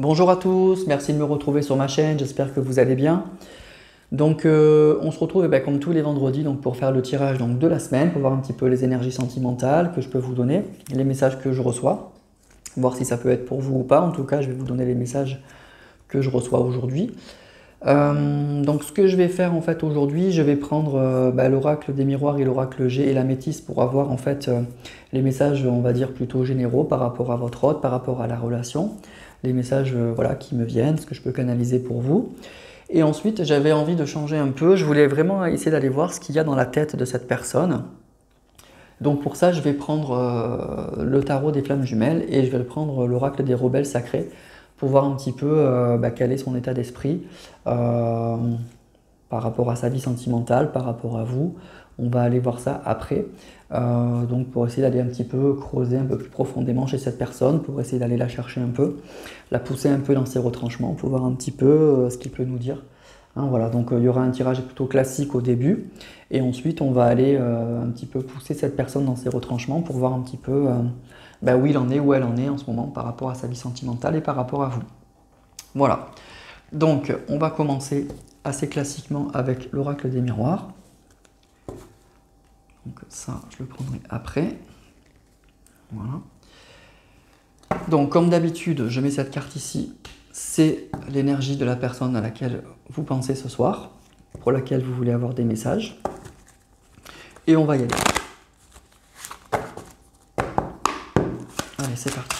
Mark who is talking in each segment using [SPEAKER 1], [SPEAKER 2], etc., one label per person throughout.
[SPEAKER 1] Bonjour à tous, merci de me retrouver sur ma chaîne, j'espère que vous allez bien. Donc on se retrouve comme tous les vendredis pour faire le tirage de la semaine, pour voir un petit peu les énergies sentimentales que je peux vous donner, les messages que je reçois, voir si ça peut être pour vous ou pas. En tout cas, je vais vous donner les messages que je reçois aujourd'hui. Donc ce que je vais faire en fait aujourd'hui, je vais prendre l'oracle des miroirs et l'oracle G et la métisse pour avoir en fait les messages, on va dire plutôt généraux par rapport à votre hôte, par rapport à la relation, les messages voilà, qui me viennent, ce que je peux canaliser pour vous. Et ensuite, j'avais envie de changer un peu, je voulais vraiment essayer d'aller voir ce qu'il y a dans la tête de cette personne. Donc pour ça, je vais prendre le tarot des flammes jumelles et je vais prendre l'oracle des rebelles sacrés pour voir un petit peu quel est son état d'esprit par rapport à sa vie sentimentale, par rapport à vous. On va aller voir ça après. Donc pour essayer d'aller un petit peu creuser un peu plus profondément chez cette personne, pour essayer d'aller la chercher un peu, la pousser un peu dans ses retranchements, pour voir un petit peu ce qu'il peut nous dire. Hein, voilà, donc il y aura un tirage plutôt classique au début, et ensuite on va aller un petit peu pousser cette personne dans ses retranchements pour voir un petit peu où il en est, où elle en est en ce moment par rapport à sa vie sentimentale et par rapport à vous. Voilà, donc on va commencer assez classiquement avec l'oracle des miroirs. Donc ça, je le prendrai après. Voilà. Donc comme d'habitude, je mets cette carte ici. C'est l'énergie de la personne à laquelle vous pensez ce soir, pour laquelle vous voulez avoir des messages. Et on va y aller. Allez, c'est parti.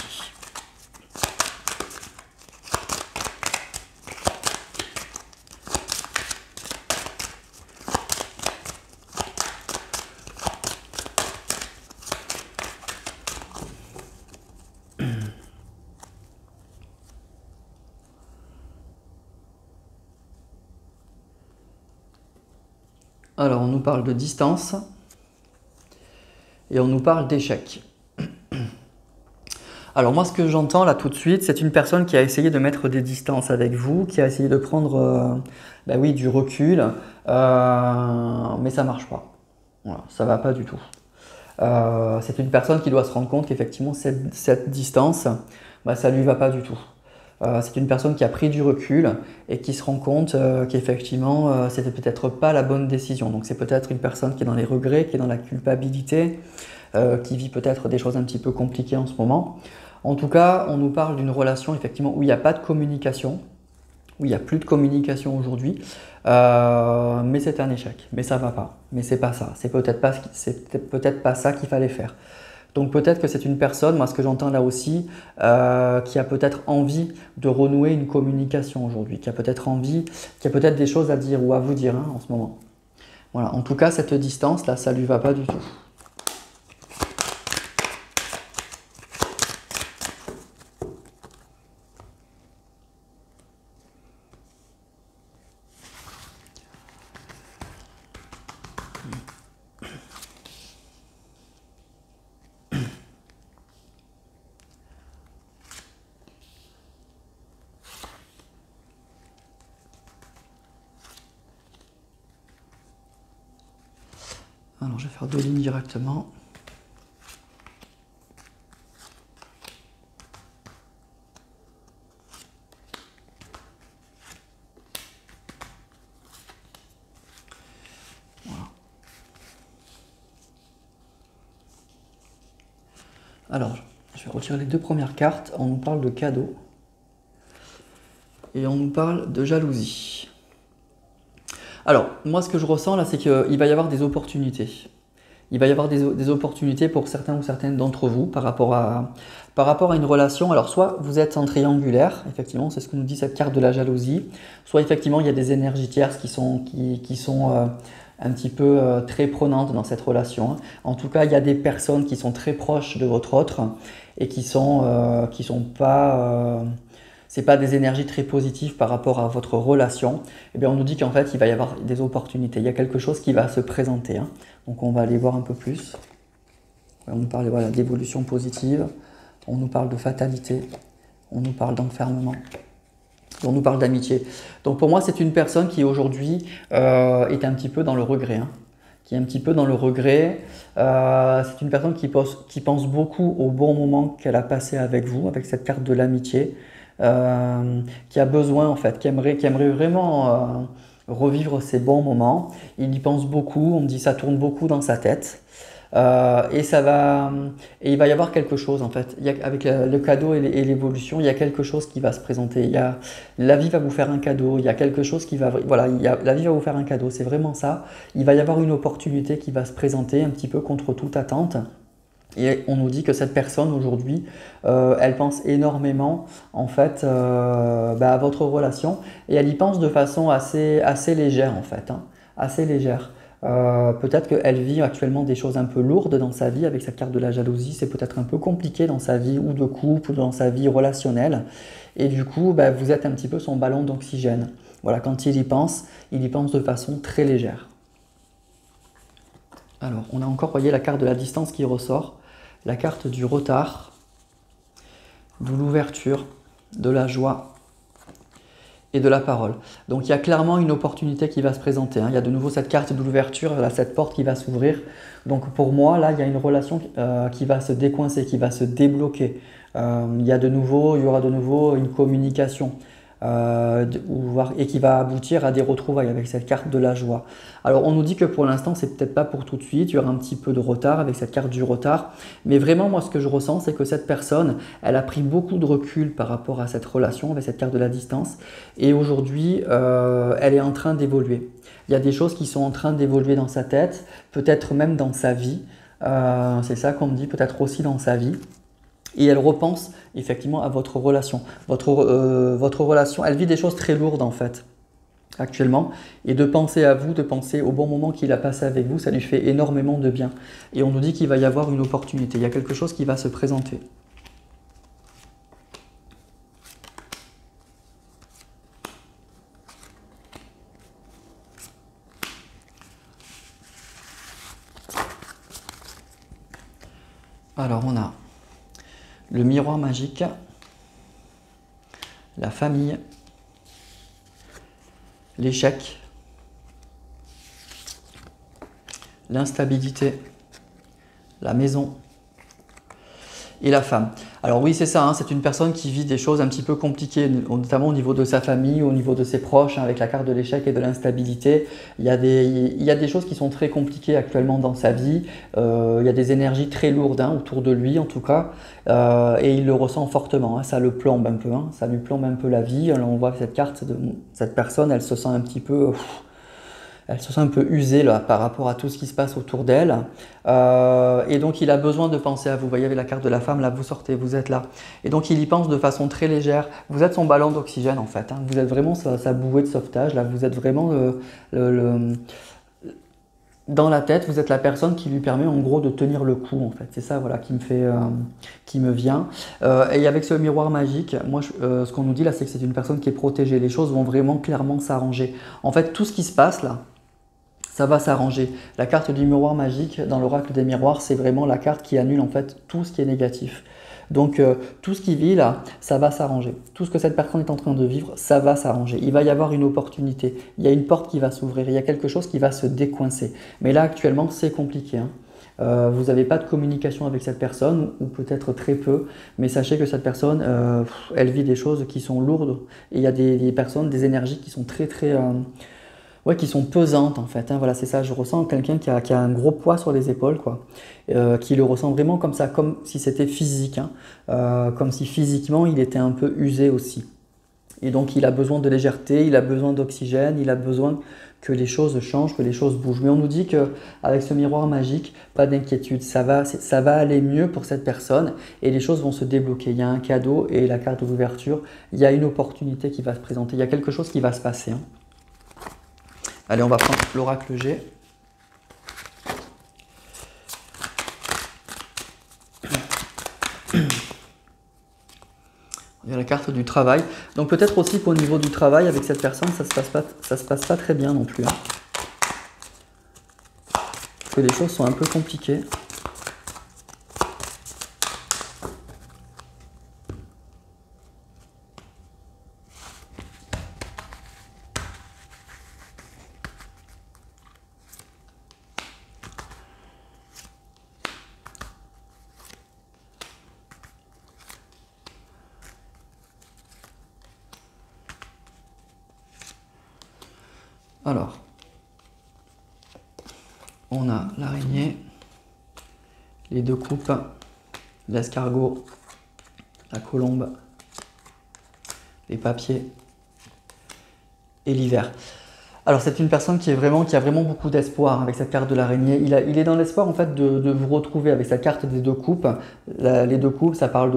[SPEAKER 1] Alors, on nous parle de distance et on nous parle d'échec. Alors moi, ce que j'entends là tout de suite, c'est une personne qui a essayé de mettre des distances avec vous, qui a essayé de prendre du recul, mais ça marche pas. Voilà, ça va pas du tout. C'est une personne qui doit se rendre compte qu'effectivement cette distance, ça lui va pas du tout. C'est une personne qui a pris du recul et qui se rend compte qu'effectivement c'était peut-être pas la bonne décision. Donc c'est peut-être une personne qui est dans les regrets, qui est dans la culpabilité, qui vit peut-être des choses un petit peu compliquées en ce moment. En tout cas, on nous parle d'une relation effectivement où il n'y a pas de communication, où il n'y a plus de communication aujourd'hui, mais c'est un échec, mais ça va pas, mais c'est pas ça, c'est peut-être pas ça qu'il fallait faire. Donc peut-être que c'est une personne, moi ce que j'entends là aussi, qui a peut-être envie de renouer une communication aujourd'hui, qui a peut-être envie, qui a peut-être des choses à dire ou à vous dire en ce moment. Voilà, en tout cas cette distance là, ça lui va pas du tout. Alors je vais faire deux lignes directement. Voilà. Alors, je vais retirer les deux premières cartes. On nous parle de cadeaux et on nous parle de jalousie. Alors, moi ce que je ressens là, c'est qu'il va y avoir des opportunités. Il va y avoir des opportunités pour certains ou certaines d'entre vous par rapport à une relation. Alors soit vous êtes en triangulaire, effectivement, c'est ce que nous dit cette carte de la jalousie, soit effectivement il y a des énergies tierces qui sont un petit peu très prenantes dans cette relation. En tout cas, il y a des personnes qui sont très proches de votre autre et qui sont pas... c'est pas des énergies très positives par rapport à votre relation. Eh bien, on nous dit qu'en fait, il va y avoir des opportunités. Il y a quelque chose qui va se présenter. Donc, on va aller voir un peu plus. On nous parle d'évolution positive. On nous parle de fatalité. On nous parle d'enfermement. On nous parle d'amitié. Donc, pour moi, c'est une personne qui aujourd'hui est un petit peu dans le regret. Qui est un petit peu dans le regret. C'est une personne qui pense beaucoup au bon moment qu'elle a passé avec vous, avec cette carte de l'amitié. qui a besoin en fait, qui aimerait vraiment revivre ces bons moments. Il y pense beaucoup, on me dit ça tourne beaucoup dans sa tête. Et il va y avoir quelque chose en fait. Avec le cadeau et l'évolution, il y a quelque chose qui va se présenter. La vie va vous faire un cadeau. Il y a quelque chose qui va, voilà, la vie va vous faire un cadeau. C'est vraiment ça. Il va y avoir une opportunité qui va se présenter un petit peu contre toute attente. Et on nous dit que cette personne aujourd'hui, elle pense énormément en fait à votre relation et elle y pense de façon assez légère en fait, hein, assez légère. Peut-être qu'elle vit actuellement des choses un peu lourdes dans sa vie avec cette carte de la jalousie, c'est peut-être un peu compliqué dans sa vie ou de couple ou dans sa vie relationnelle et du coup vous êtes un petit peu son ballon d'oxygène. Voilà, quand il y pense de façon très légère. Alors, on a encore, voyez, la carte de la distance qui ressort, la carte du retard, de l'ouverture, de la joie et de la parole. Donc, il y a clairement une opportunité qui va se présenter, hein. Il y a de nouveau cette carte de l'ouverture, cette porte qui va s'ouvrir. Donc, pour moi, là, il y a une relation qui va se décoincer, qui va se débloquer. Il y aura de nouveau une communication. Et qui va aboutir à des retrouvailles avec cette carte de la joie. Alors on nous dit que pour l'instant c'est peut-être pas pour tout de suite, il y aura un petit peu de retard avec cette carte du retard, mais vraiment moi ce que je ressens c'est que cette personne elle a pris beaucoup de recul par rapport à cette relation avec cette carte de la distance et aujourd'hui elle est en train d'évoluer. Il y a des choses qui sont en train d'évoluer dans sa tête, peut-être même dans sa vie, c'est ça qu'on me dit, peut-être aussi dans sa vie. Et elle repense effectivement à votre relation. Votre relation, elle vit des choses très lourdes en fait actuellement. Et de penser à vous, de penser au bon moment qu'il a passé avec vous, ça lui fait énormément de bien. Et on nous dit qu'il va y avoir une opportunité, il y a quelque chose qui va se présenter. Alors on a le miroir magique, la famille, l'échec, l'instabilité, la maison et la femme. Alors oui, c'est ça, hein, c'est une personne qui vit des choses un petit peu compliquées, notamment au niveau de sa famille, au niveau de ses proches, hein, avec la carte de l'échec et de l'instabilité. Il y a des choses qui sont très compliquées actuellement dans sa vie. Il y a des énergies très lourdes hein, autour de lui, en tout cas, et il le ressent fortement. Hein, ça le plombe un peu, hein, ça lui plombe un peu la vie. Alors, on voit que cette carte de cette personne, elle se sent un petit peu... elle se sent un peu usée là, par rapport à tout ce qui se passe autour d'elle. Et donc, il a besoin de penser à vous. Vous voyez, avec la carte de la femme, là, vous sortez, vous êtes là. Et donc, il y pense de façon très légère. Vous êtes son ballon d'oxygène, en fait. Hein. Vous êtes vraiment sa bouée de sauvetage. Là, vous êtes vraiment dans la tête. Vous êtes la personne qui lui permet, en gros, de tenir le coup, en fait. C'est ça, voilà, qui me vient. Et avec ce miroir magique, moi, ce qu'on nous dit là, c'est que c'est une personne qui est protégée. Les choses vont vraiment clairement s'arranger. En fait, tout ce qui se passe là, ça va s'arranger. La carte du miroir magique dans l'oracle des miroirs, c'est vraiment la carte qui annule en fait tout ce qui est négatif. Donc tout ce qui vit là, ça va s'arranger. Tout ce que cette personne est en train de vivre, ça va s'arranger. Il va y avoir une opportunité. Il y a une porte qui va s'ouvrir. Il y a quelque chose qui va se décoincer. Mais là actuellement, c'est compliqué, hein. Vous n'avez pas de communication avec cette personne, ou peut-être très peu, mais sachez que cette personne, elle vit des choses qui sont lourdes. Et il y a des personnes, des énergies qui sont ouais, qui sont pesantes en fait, hein. Voilà, c'est ça, je ressens quelqu'un qui a un gros poids sur les épaules, quoi, qui le ressent vraiment comme ça, comme si c'était physique, hein, comme si physiquement il était un peu usé aussi. Et donc il a besoin de légèreté, il a besoin d'oxygène, il a besoin que les choses changent, que les choses bougent. Mais on nous dit qu'avec ce miroir magique, pas d'inquiétude, ça va aller mieux pour cette personne et les choses vont se débloquer. Il y a un cadeau et la carte d'ouverture, il y a une opportunité qui va se présenter, il y a quelque chose qui va se passer, hein. Allez, on va prendre l'oracle G. Il y a la carte du travail. Donc peut-être aussi qu'au niveau du travail, avec cette personne, ça se passe pas très bien non plus, hein. Que les choses sont un peu compliquées. Alors, on a l'araignée, les deux coupes, l'escargot, la colombe, les papiers et l'hiver. Alors c'est une personne qui a vraiment beaucoup d'espoir avec cette carte de l'araignée. Il est dans l'espoir en fait de vous retrouver avec cette carte des deux coupes. Les deux coupes, ça parle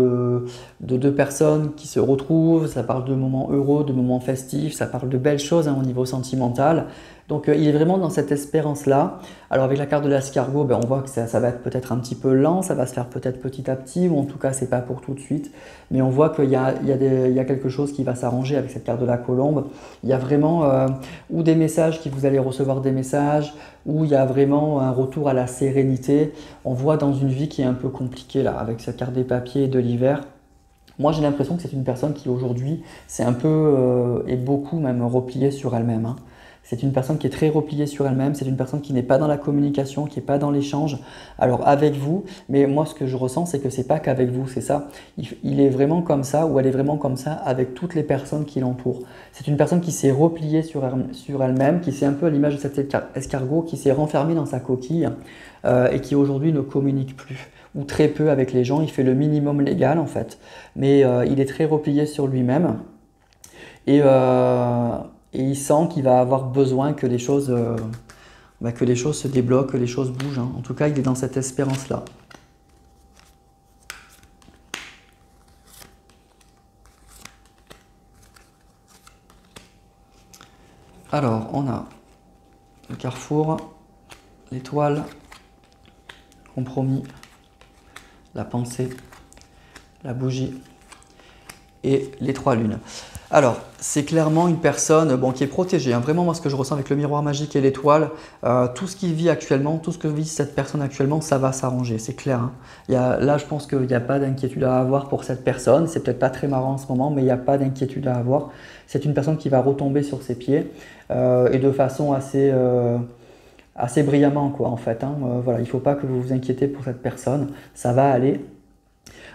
[SPEAKER 1] de deux personnes qui se retrouvent, ça parle de moments heureux, de moments festifs, ça parle de belles choses au niveau sentimental. Donc il est vraiment dans cette espérance-là. Alors avec la carte de l'escargot, on voit que ça va être peut-être un petit peu lent, ça va se faire peut-être petit à petit, ou en tout cas c'est pas pour tout de suite. Mais on voit qu'il y a quelque chose qui va s'arranger avec cette carte de la colombe. Il y a vraiment ou des messages qui vous allez recevoir des messages, ou il y a vraiment un retour à la sérénité. On voit dans une vie qui est un peu compliquée là, avec cette carte des papiers et de l'hiver. Moi j'ai l'impression que c'est une personne qui aujourd'hui c'est un peu et beaucoup même repliée sur elle-même, hein. C'est une personne qui est très repliée sur elle-même, c'est une personne qui n'est pas dans la communication, qui n'est pas dans l'échange, alors avec vous, mais moi ce que je ressens c'est que c'est pas qu'avec vous, c'est ça. Il est vraiment comme ça, ou elle est vraiment comme ça avec toutes les personnes qui l'entourent. C'est une personne qui s'est repliée sur elle-même, qui s'est un peu à l'image de cet escargot, qui s'est renfermé dans sa coquille et qui aujourd'hui ne communique plus, ou très peu avec les gens, il fait le minimum légal en fait, mais il est très replié sur lui-même. Et il sent qu'il va avoir besoin que les choses se débloquent, que les choses bougent, hein. En tout cas, il est dans cette espérance-là. Alors, on a le carrefour, l'étoile, compromis, la pensée, la bougie et les trois lunes. Alors, c'est clairement une personne qui est protégée, hein. Vraiment, moi, ce que je ressens avec le miroir magique et l'étoile, tout ce qu'il vit actuellement, tout ce que vit cette personne actuellement, ça va s'arranger, c'est clair, hein. Là, je pense qu'il n'y a pas d'inquiétude à avoir pour cette personne. C'est peut-être pas très marrant en ce moment, mais il n'y a pas d'inquiétude à avoir. C'est une personne qui va retomber sur ses pieds et de façon assez brillamment, quoi, en fait, hein. Voilà, il ne faut pas que vous vous inquiétez pour cette personne, ça va aller.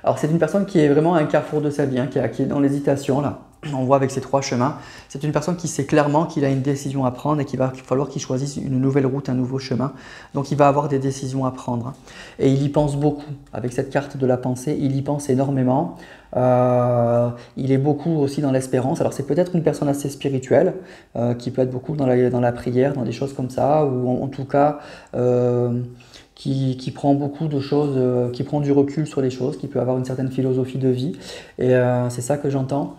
[SPEAKER 1] Alors, c'est une personne qui est vraiment à un carrefour de sa vie, hein, qui est dans l'hésitation, là. On voit avec ces trois chemins, c'est une personne qui sait clairement qu'il a une décision à prendre et qu'il va falloir qu'il choisisse une nouvelle route, un nouveau chemin. Donc il va avoir des décisions à prendre. Et il y pense beaucoup. Avec cette carte de la pensée, il y pense énormément. Il est beaucoup aussi dans l'espérance. Alors c'est peut-être une personne assez spirituelle, qui peut être beaucoup dans la prière, dans des choses comme ça, ou en tout cas qui prend beaucoup de choses, qui prend du recul sur les choses, qui peut avoir une certaine philosophie de vie. Et c'est ça que j'entends.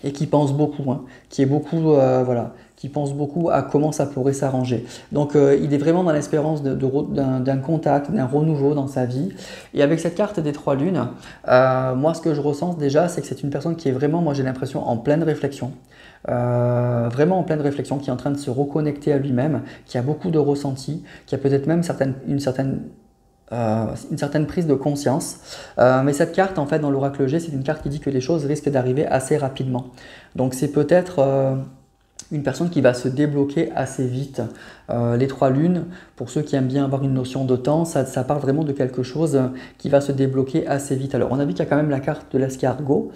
[SPEAKER 1] Et qui pense beaucoup, hein, qui pense beaucoup à comment ça pourrait s'arranger. Donc il est vraiment dans l'espérance d'un contact, d'un renouveau dans sa vie. Et avec cette carte des trois lunes, moi ce que je ressens déjà, c'est que c'est une personne qui est vraiment, moi j'ai l'impression, en pleine réflexion. Vraiment en pleine réflexion, qui est en train de se reconnecter à lui-même, qui a beaucoup de ressentis, qui a peut-être même une certaine prise de conscience. Mais cette carte, en fait, dans l'oracle G, c'est une carte qui dit que les choses risquent d'arriver assez rapidement. Donc c'est peut-être une personne qui va se débloquer assez vite. Les trois lunes, pour ceux qui aiment bien avoir une notion de temps, ça part vraiment de quelque chose qui va se débloquer assez vite. Alors on a vu qu'il y a quand même la carte de l'escargot,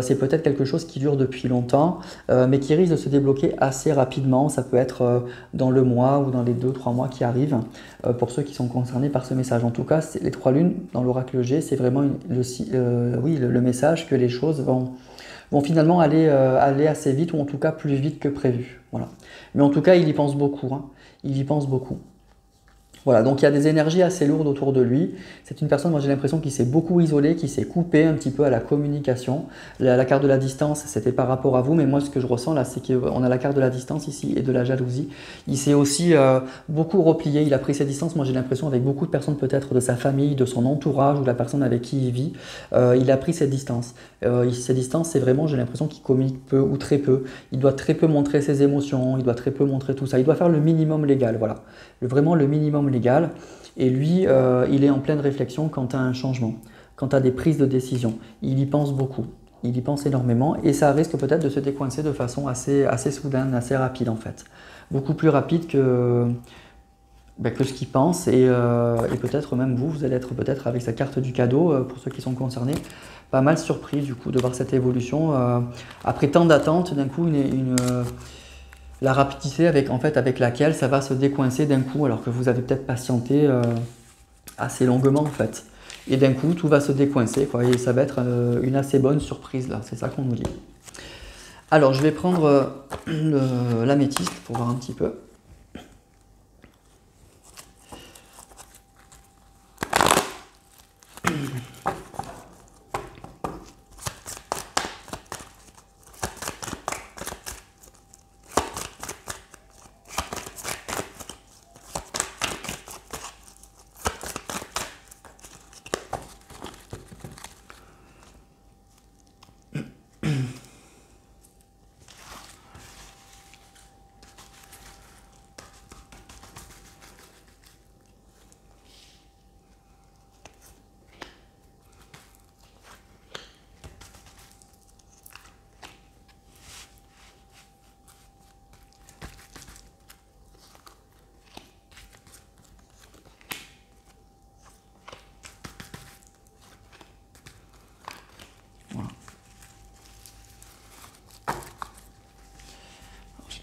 [SPEAKER 1] c'est peut-être quelque chose qui dure depuis longtemps, mais qui risque de se débloquer assez rapidement. Ça peut être dans le mois ou dans les 2-3 mois qui arrivent, pour ceux qui sont concernés par ce message. En tout cas, les trois lunes dans l'oracle G, c'est vraiment le message que les choses vont finalement aller assez vite, ou en tout cas plus vite que prévu. Voilà. Mais en tout cas, il y pense beaucoup, hein. Il y pense beaucoup. Voilà, donc il y a des énergies assez lourdes autour de lui. C'est une personne, moi j'ai l'impression, qui s'est beaucoup isolée, qui s'est coupée un petit peu à la communication. La carte de la distance, c'était par rapport à vous, mais moi ce que je ressens là, c'est qu'on a la carte de la distance ici et de la jalousie. Il s'est aussi beaucoup replié, il a pris ses distances, moi j'ai l'impression, avec beaucoup de personnes peut-être de sa famille, de son entourage ou de la personne avec qui il vit. Il a pris ses distances. Ses distances, c'est vraiment, j'ai l'impression qu'il communique peu ou très peu. Il doit très peu montrer ses émotions, il doit très peu montrer tout ça. Il doit faire le minimum légal, voilà. Vraiment le minimum légal. Et lui, il est en pleine réflexion quant à un changement, quant à des prises de décision. Il y pense beaucoup, il y pense énormément, et ça risque peut-être de se décoincer de façon assez soudaine, assez rapide en fait. Beaucoup plus rapide que ce qu'il pense, et peut-être même vous allez être peut-être avec sa carte du cadeau, pour ceux qui sont concernés, pas mal surpris du coup de voir cette évolution. Après tant d'attentes, d'un coup la rapidité avec laquelle ça va se décoincer d'un coup, alors que vous avez peut-être patienté assez longuement en fait. Et d'un coup, tout va se décoincer, quoi, et ça va être une assez bonne surprise là, c'est ça qu'on nous dit. Alors, je vais prendre l'améthyste pour voir un petit peu.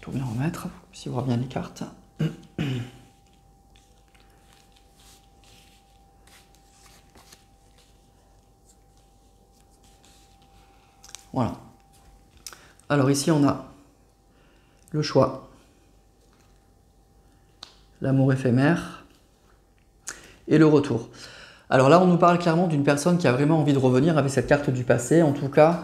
[SPEAKER 1] Tout bien remettre, si on voit bien les cartes. Voilà. Alors ici on a le choix, l'amour éphémère et le retour. Alors là, on nous parle clairement d'une personne qui a vraiment envie de revenir avec cette carte du passé, en tout cas,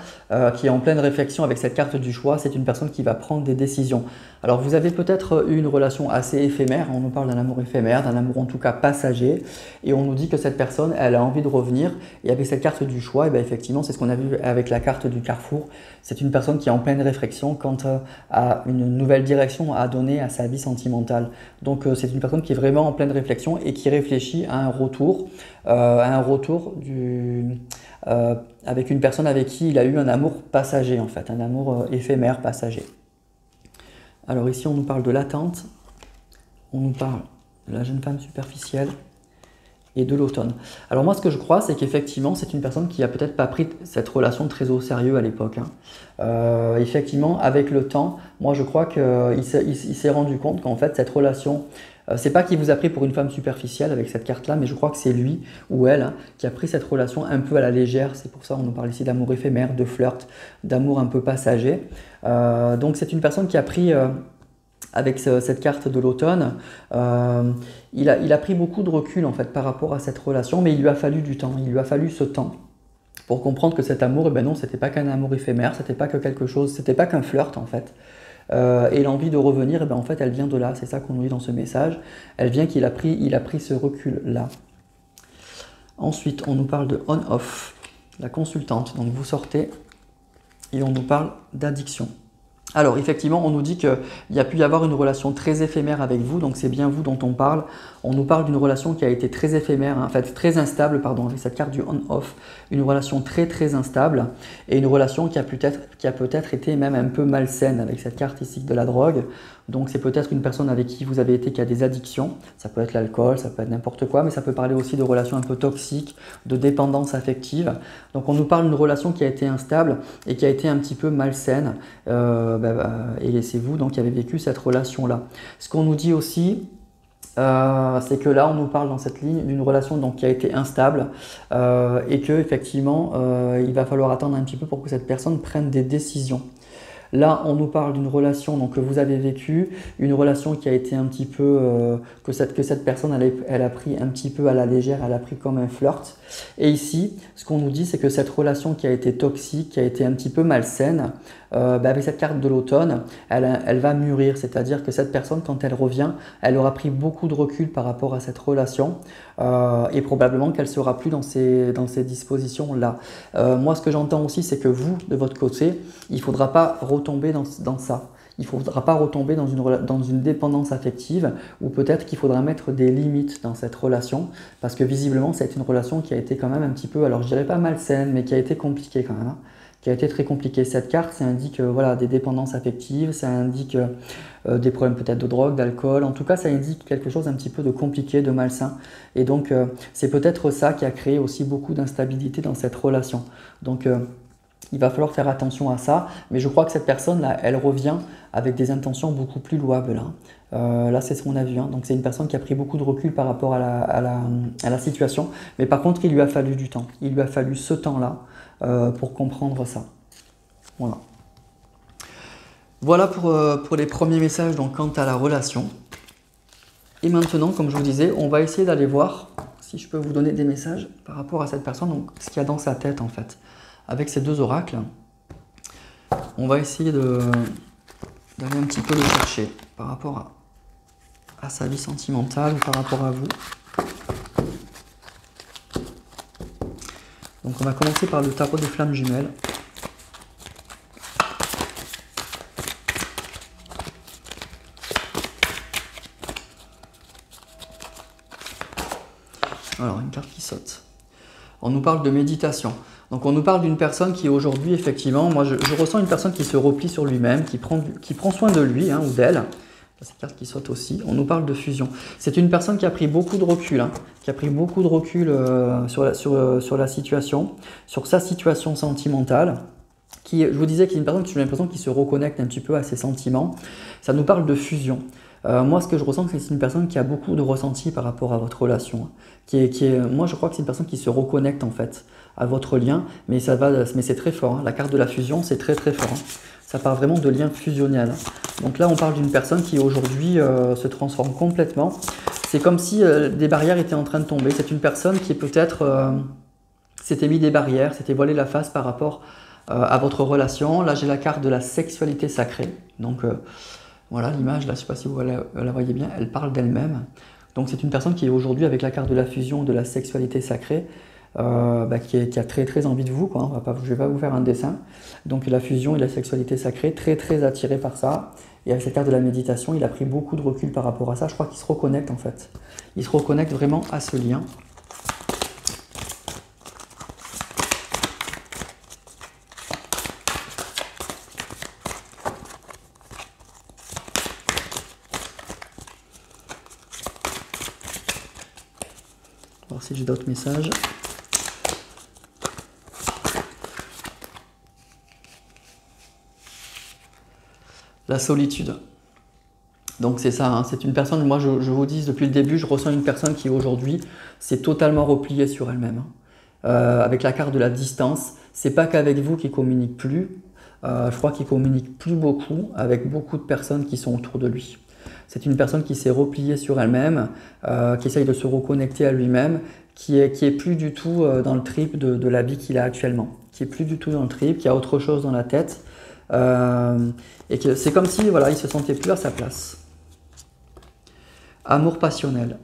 [SPEAKER 1] qui est en pleine réflexion avec cette carte du choix. C'est une personne qui va prendre des décisions. Alors vous avez peut-être eu une relation assez éphémère, on nous parle d'un amour éphémère, d'un amour en tout cas passager, et on nous dit que cette personne, elle a envie de revenir, et avec cette carte du choix, et bien effectivement, c'est ce qu'on a vu avec la carte du carrefour. C'est une personne qui est en pleine réflexion quant à une nouvelle direction à donner à sa vie sentimentale. Donc c'est une personne qui est vraiment en pleine réflexion et qui réfléchit à un retour. Avec une personne avec qui il a eu un amour passager en fait, un amour éphémère, passager. Alors ici on nous parle de l'attente, on nous parle de la jeune femme superficielle et de l'automne. Alors moi ce que je crois c'est qu'effectivement c'est une personne qui a peut-être pas pris cette relation très au sérieux à l'époque. Effectivement avec le temps, moi je crois qu'il s'est rendu compte qu'en fait cette relation, c'est pas qu'il vous a pris pour une femme superficielle avec cette carte-là, mais je crois que c'est lui ou elle qui a pris cette relation un peu à la légère. C'est pour ça qu'on nous parle ici d'amour éphémère, de flirt, d'amour un peu passager. Donc c'est une personne qui a pris, avec cette carte de l'automne, il a pris beaucoup de recul en fait par rapport à cette relation, mais il lui a fallu du temps, il lui a fallu ce temps pour comprendre que cet amour, eh ben non, c'était pas qu'un amour éphémère, c'était pas que quelque chose, c'était pas qu'un flirt en fait. Et l'envie de revenir, eh ben en fait, elle vient de là. C'est ça qu'on nous dit dans ce message. Elle vient qu'il a pris ce recul-là. Ensuite, on nous parle de on-off, la consultante. Donc, vous sortez et on nous parle d'addiction. Alors, effectivement, on nous dit qu'il y a pu y avoir une relation très éphémère avec vous. Donc, c'est bien vous dont on parle. On nous parle d'une relation qui a été très éphémère, en fait, très instable, pardon, avec cette carte du on-off. Une relation très, très instable. Et une relation qui a peut-être été même un peu malsaine avec cette carte ici de la drogue. Donc, c'est peut-être une personne avec qui vous avez été qui a des addictions. Ça peut être l'alcool, ça peut être n'importe quoi, mais ça peut parler aussi de relations un peu toxiques, de dépendance affective. Donc, on nous parle d'une relation qui a été instable et qui a été un petit peu malsaine. Et c'est vous donc qui avez vécu cette relation-là. Ce qu'on nous dit aussi, c'est que là, on nous parle dans cette ligne d'une relation donc, qui a été instable et que effectivement, il va falloir attendre un petit peu pour que cette personne prenne des décisions. Là, on nous parle d'une relation donc, que vous avez vécue, une relation qui a été un petit peu, que cette personne, elle a pris un petit peu à la légère, elle a pris comme un flirt. Et ici, ce qu'on nous dit, c'est que cette relation qui a été toxique, qui a été un petit peu malsaine, avec cette carte de l'automne, elle va mûrir. C'est-à-dire que cette personne, quand elle revient, elle aura pris beaucoup de recul par rapport à cette relation et probablement qu'elle ne sera plus dans ces dispositions-là. Moi, ce que j'entends aussi, c'est que vous, de votre côté, il ne faudra pas retomber dans ça. Il ne faudra pas retomber dans une dépendance affective ou peut-être qu'il faudra mettre des limites dans cette relation parce que visiblement, c'est une relation qui a été quand même un petit peu, alors je dirais pas malsaine, mais qui a été compliquée quand même. Qui a été très compliquée. Cette carte, ça indique voilà, des dépendances affectives, ça indique des problèmes peut-être de drogue, d'alcool. En tout cas, ça indique quelque chose un petit peu de compliqué, de malsain. Et donc, c'est peut-être ça qui a créé aussi beaucoup d'instabilité dans cette relation. Donc, Il va falloir faire attention à ça, mais je crois que cette personne-là, elle revient avec des intentions beaucoup plus louables. Là, c'est ce qu'on a vu. Donc, c'est une personne qui a pris beaucoup de recul par rapport à la situation. Mais par contre, il lui a fallu du temps. Il lui a fallu ce temps-là pour comprendre ça. Voilà. Voilà pour les premiers messages donc, quant à la relation. Et maintenant, comme je vous disais, on va essayer d'aller voir si je peux vous donner des messages par rapport à cette personne, donc ce qu'il y a dans sa tête en fait. Avec ces deux oracles, on va essayer d'aller un petit peu le chercher par rapport à sa vie sentimentale ou par rapport à vous. Donc on va commencer par le tarot des flammes jumelles. Alors, une carte qui saute. On nous parle de méditation. Donc, on nous parle d'une personne qui aujourd'hui, effectivement, moi, je ressens une personne qui se replie sur lui-même, qui prend soin de lui ou d'elle. Cette carte qui saute aussi. On nous parle de fusion. C'est une personne qui a pris beaucoup de recul, qui a pris beaucoup de recul sur la situation, sur sa situation sentimentale. Je vous disais qu'il y a une personne qui, j'ai l'impression, qui se reconnecte un petit peu à ses sentiments. Ça nous parle de fusion. Moi, ce que je ressens, c'est que c'est une personne qui a beaucoup de ressenti par rapport à votre relation. Moi, je crois que c'est une personne qui se reconnecte en fait à votre lien, mais c'est très fort. La carte de la fusion, c'est très très fort. Ça parle vraiment de lien fusionnel. Donc là, on parle d'une personne qui aujourd'hui se transforme complètement. C'est comme si des barrières étaient en train de tomber. C'est une personne qui peut-être s'était mis des barrières, s'était voilé la face par rapport à votre relation. Là, j'ai la carte de la sexualité sacrée. Donc voilà l'image, là, je ne sais pas si vous la voyez bien, elle parle d'elle-même. Donc c'est une personne qui est aujourd'hui avec la carte de la fusion, de la sexualité sacrée, qui a très très envie de vous, quoi. Je ne vais pas vous faire un dessin. Donc la fusion et la sexualité sacrée, très très attiré par ça. Et avec cette carte de la méditation, il a pris beaucoup de recul par rapport à ça. Je crois qu'il se reconnecte en fait. Il se reconnecte vraiment à ce lien. On va voir si j'ai d'autres messages. La solitude. Donc c'est ça, c'est une personne, moi je vous dis depuis le début, je ressens une personne qui aujourd'hui s'est totalement repliée sur elle-même. Avec la carte de la distance, c'est pas qu'avec vous qu'il communique plus, je crois qu'il communique plus beaucoup avec beaucoup de personnes qui sont autour de lui. C'est une personne qui s'est repliée sur elle-même, qui essaye de se reconnecter à lui-même, qui est plus du tout dans le trip de la vie qu'il a actuellement, qui est plus du tout dans le trip, qui a autre chose dans la tête, et que c'est comme si voilà, il se sentait plus à sa place. Amour passionnel.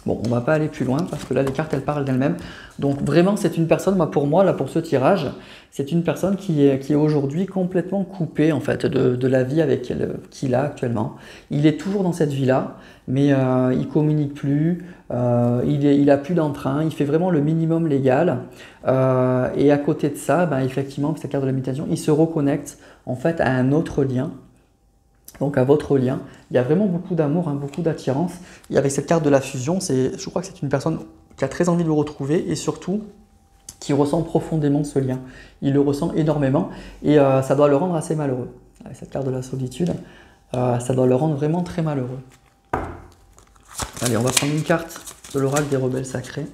[SPEAKER 1] Bon, on va pas aller plus loin parce que là, les cartes, elles parlent d'elles-mêmes. Donc vraiment, c'est une personne, pour moi, là, pour ce tirage, c'est une personne qui est aujourd'hui complètement coupée en fait de la vie qu'il a actuellement. Il est toujours dans cette vie-là, mais il communique plus, il a plus d'entrain, il fait vraiment le minimum légal. Et à côté de ça, effectivement, cette carte de la méditation, il se reconnecte en fait à un autre lien. Donc à votre lien, il y a vraiment beaucoup d'amour, beaucoup d'attirance. Et avec cette carte de la fusion, je crois que c'est une personne qui a très envie de le retrouver et surtout qui ressent profondément ce lien. Il le ressent énormément et ça doit le rendre assez malheureux. Avec cette carte de la solitude, ça doit le rendre vraiment très malheureux. Allez, on va prendre une carte de l'oracle des rebelles sacrés.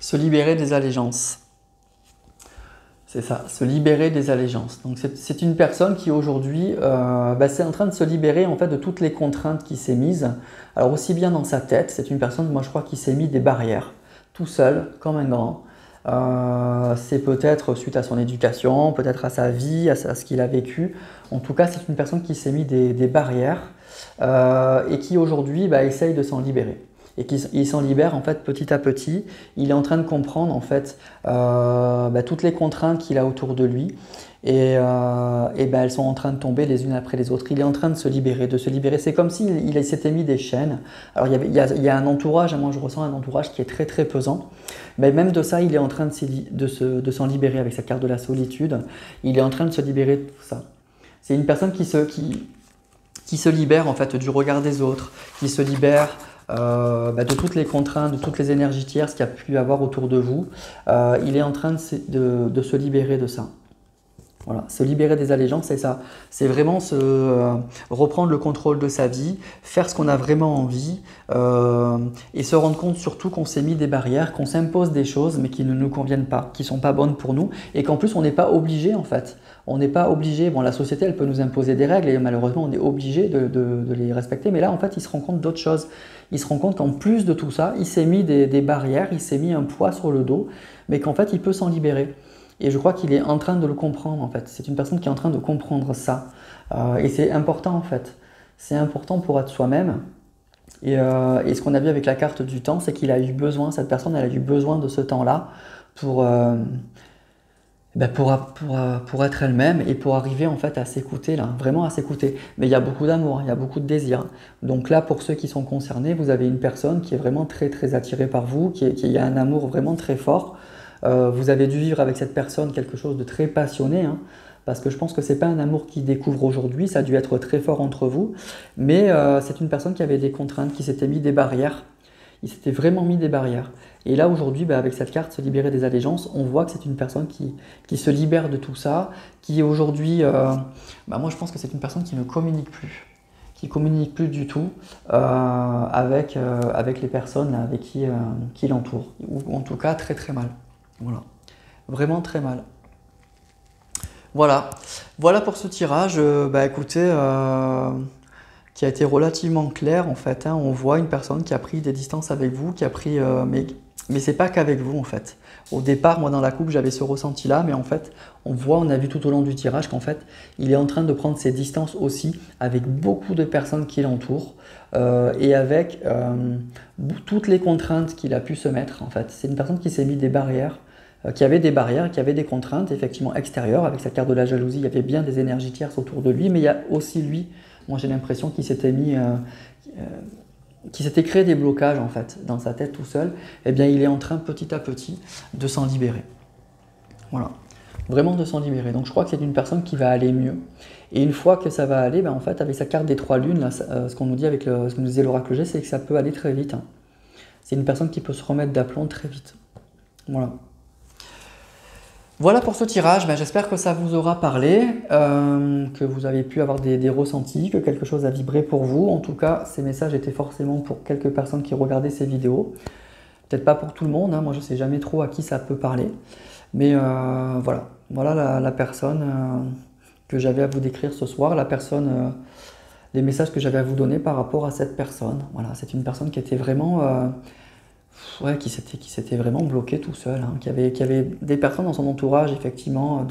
[SPEAKER 1] Se libérer des allégeances. C'est ça, se libérer des allégeances. Donc c'est une personne qui aujourd'hui c'est en train de se libérer en fait de toutes les contraintes qui s'est mises. Alors aussi bien dans sa tête, c'est une personne, moi je crois, qui s'est mis des barrières, tout seul, comme un grand. C'est peut-être suite à son éducation, peut-être à sa vie, à ce qu'il a vécu. En tout cas, c'est une personne qui s'est mis des barrières et qui aujourd'hui essaye de s'en libérer. et qu'il s'en libère en fait petit à petit. Il est en train de comprendre en fait toutes les contraintes qu'il a autour de lui et elles sont en train de tomber les unes après les autres. Il est en train de se libérer, C'est comme s'il s'était mis des chaînes. Alors il y a un entourage, moi je ressens un entourage qui est très très pesant. Mais même de ça, il est en train de s'en libérer avec cette carte de la solitude. Il est en train de se libérer de tout ça. C'est une personne qui se libère en fait du regard des autres, qui se libère de toutes les contraintes, de toutes les énergies tierces qu'il y a pu avoir autour de vous. Il est en train de se libérer de ça. Voilà, se libérer des allégeances, c'est ça. C'est vraiment reprendre le contrôle de sa vie, faire ce qu'on a vraiment envie et se rendre compte surtout qu'on s'est mis des barrières, qu'on s'impose des choses mais qui ne nous conviennent pas, qui ne sont pas bonnes pour nous et qu'en plus on n'est pas obligé en fait. On n'est pas obligé, bon la société elle peut nous imposer des règles et malheureusement on est obligé de les respecter, mais là en fait il se rend compte d'autres choses. Il se rend compte qu'en plus de tout ça, il s'est mis des barrières, il s'est mis un poids sur le dos, mais qu'en fait il peut s'en libérer. Et je crois qu'il est en train de le comprendre en fait. C'est une personne qui est en train de comprendre ça. Et c'est important en fait. C'est important pour être soi-même. Et ce qu'on a vu avec la carte du temps, c'est qu'il a eu besoin, cette personne, elle a eu besoin de ce temps-là pour être elle-même et pour arriver en fait à s'écouter, là, vraiment à s'écouter. Mais il y a beaucoup d'amour, il y a beaucoup de désir. Donc là, pour ceux qui sont concernés, vous avez une personne qui est vraiment très très attirée par vous, qui a un amour vraiment très fort. Vous avez dû vivre avec cette personne quelque chose de très passionné, hein, parce que je pense que ce n'est pas un amour qui découvre aujourd'hui, ça a dû être très fort entre vous, mais c'est une personne qui avait des contraintes, qui s'était mis des barrières, il s'était vraiment mis des barrières. Et là aujourd'hui, avec cette carte, se libérer des allégeances, on voit que c'est une personne qui se libère de tout ça, qui aujourd'hui, moi je pense que c'est une personne qui ne communique plus. Qui communique plus du tout avec les personnes avec qui l'entourent, ou en tout cas très très mal. Voilà, vraiment très mal. Voilà pour ce tirage, écoutez, qui a été relativement clair en fait. Hein. On voit une personne qui a pris des distances avec vous, qui a pris, mais c'est pas qu'avec vous en fait. Au départ, moi dans la coupe, j'avais ce ressenti-là, mais en fait, on a vu tout au long du tirage qu'en fait, il est en train de prendre ses distances aussi avec beaucoup de personnes qui l'entourent et avec toutes les contraintes qu'il a pu se mettre en fait. C'est une personne qui s'est mis des barrières. Qui avait des barrières, qui avait des contraintes effectivement extérieures. Avec sa carte de la jalousie, il y avait bien des énergies tierces autour de lui, mais il y a aussi lui, moi j'ai l'impression qu'il s'était qui s'était créé des blocages en fait dans sa tête tout seul. Eh bien il est en train petit à petit de s'en libérer. Voilà, vraiment de s'en libérer. Donc je crois que c'est une personne qui va aller mieux. Et une fois que ça va aller, en fait avec sa carte des 3 lunes, là, ce qu'on nous dit avec ce que nous disait l'oracle G, c'est que ça peut aller très vite. Hein. C'est une personne qui peut se remettre d'aplomb très vite. Voilà. Voilà pour ce tirage, j'espère que ça vous aura parlé, que vous avez pu avoir des ressentis, que quelque chose a vibré pour vous. En tout cas, ces messages étaient forcément pour quelques personnes qui regardaient ces vidéos. Peut-être pas pour tout le monde, hein, moi je ne sais jamais trop à qui ça peut parler. Mais voilà la personne que j'avais à vous décrire ce soir, les messages que j'avais à vous donner par rapport à cette personne. Voilà, c'est une personne qui était vraiment... qui s'était vraiment bloqué tout seul, hein, qui avait des personnes dans son entourage, effectivement,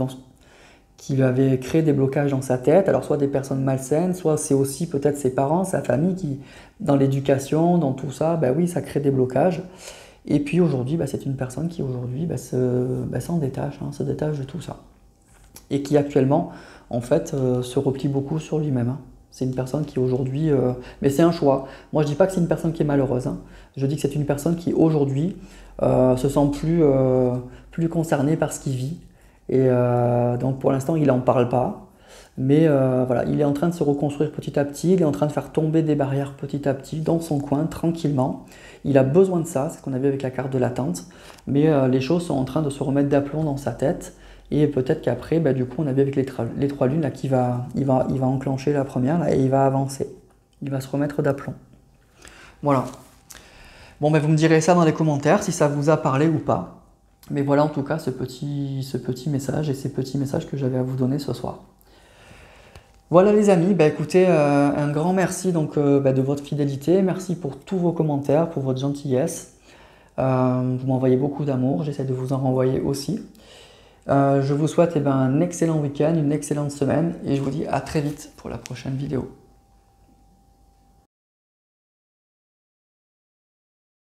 [SPEAKER 1] qui lui avaient créé des blocages dans sa tête. Alors, soit des personnes malsaines, soit c'est aussi peut-être ses parents, sa famille, qui, dans l'éducation, dans tout ça, oui, ça crée des blocages. Et puis aujourd'hui, c'est une personne qui aujourd'hui s'en détache, hein, se détache de tout ça. Et qui actuellement, en fait, se replie beaucoup sur lui-même. Hein. C'est une personne qui aujourd'hui... mais c'est un choix. Moi, je ne dis pas que c'est une personne qui est malheureuse. Hein. Je dis que c'est une personne qui aujourd'hui se sent plus concernée par ce qu'il vit. Et donc pour l'instant, il n'en parle pas. Mais voilà, il est en train de se reconstruire petit à petit. Il est en train de faire tomber des barrières petit à petit dans son coin, tranquillement. Il a besoin de ça, c'est ce qu'on a vu avec la carte de l'attente. Mais les choses sont en train de se remettre d'aplomb dans sa tête. Et peut-être qu'après, du coup, on a vu avec les 3 lunes là, il va enclencher la première là, et il va avancer. Il va se remettre d'aplomb. Voilà. Bon, vous me direz ça dans les commentaires si ça vous a parlé ou pas. Mais voilà en tout cas ce petit message et ces petits messages que j'avais à vous donner ce soir. Voilà les amis, écoutez, un grand merci donc, de votre fidélité. Merci pour tous vos commentaires, pour votre gentillesse. Vous m'envoyez beaucoup d'amour, j'essaie de vous en renvoyer aussi. Je vous souhaite un excellent week-end, une excellente semaine et je vous dis à très vite pour la prochaine vidéo.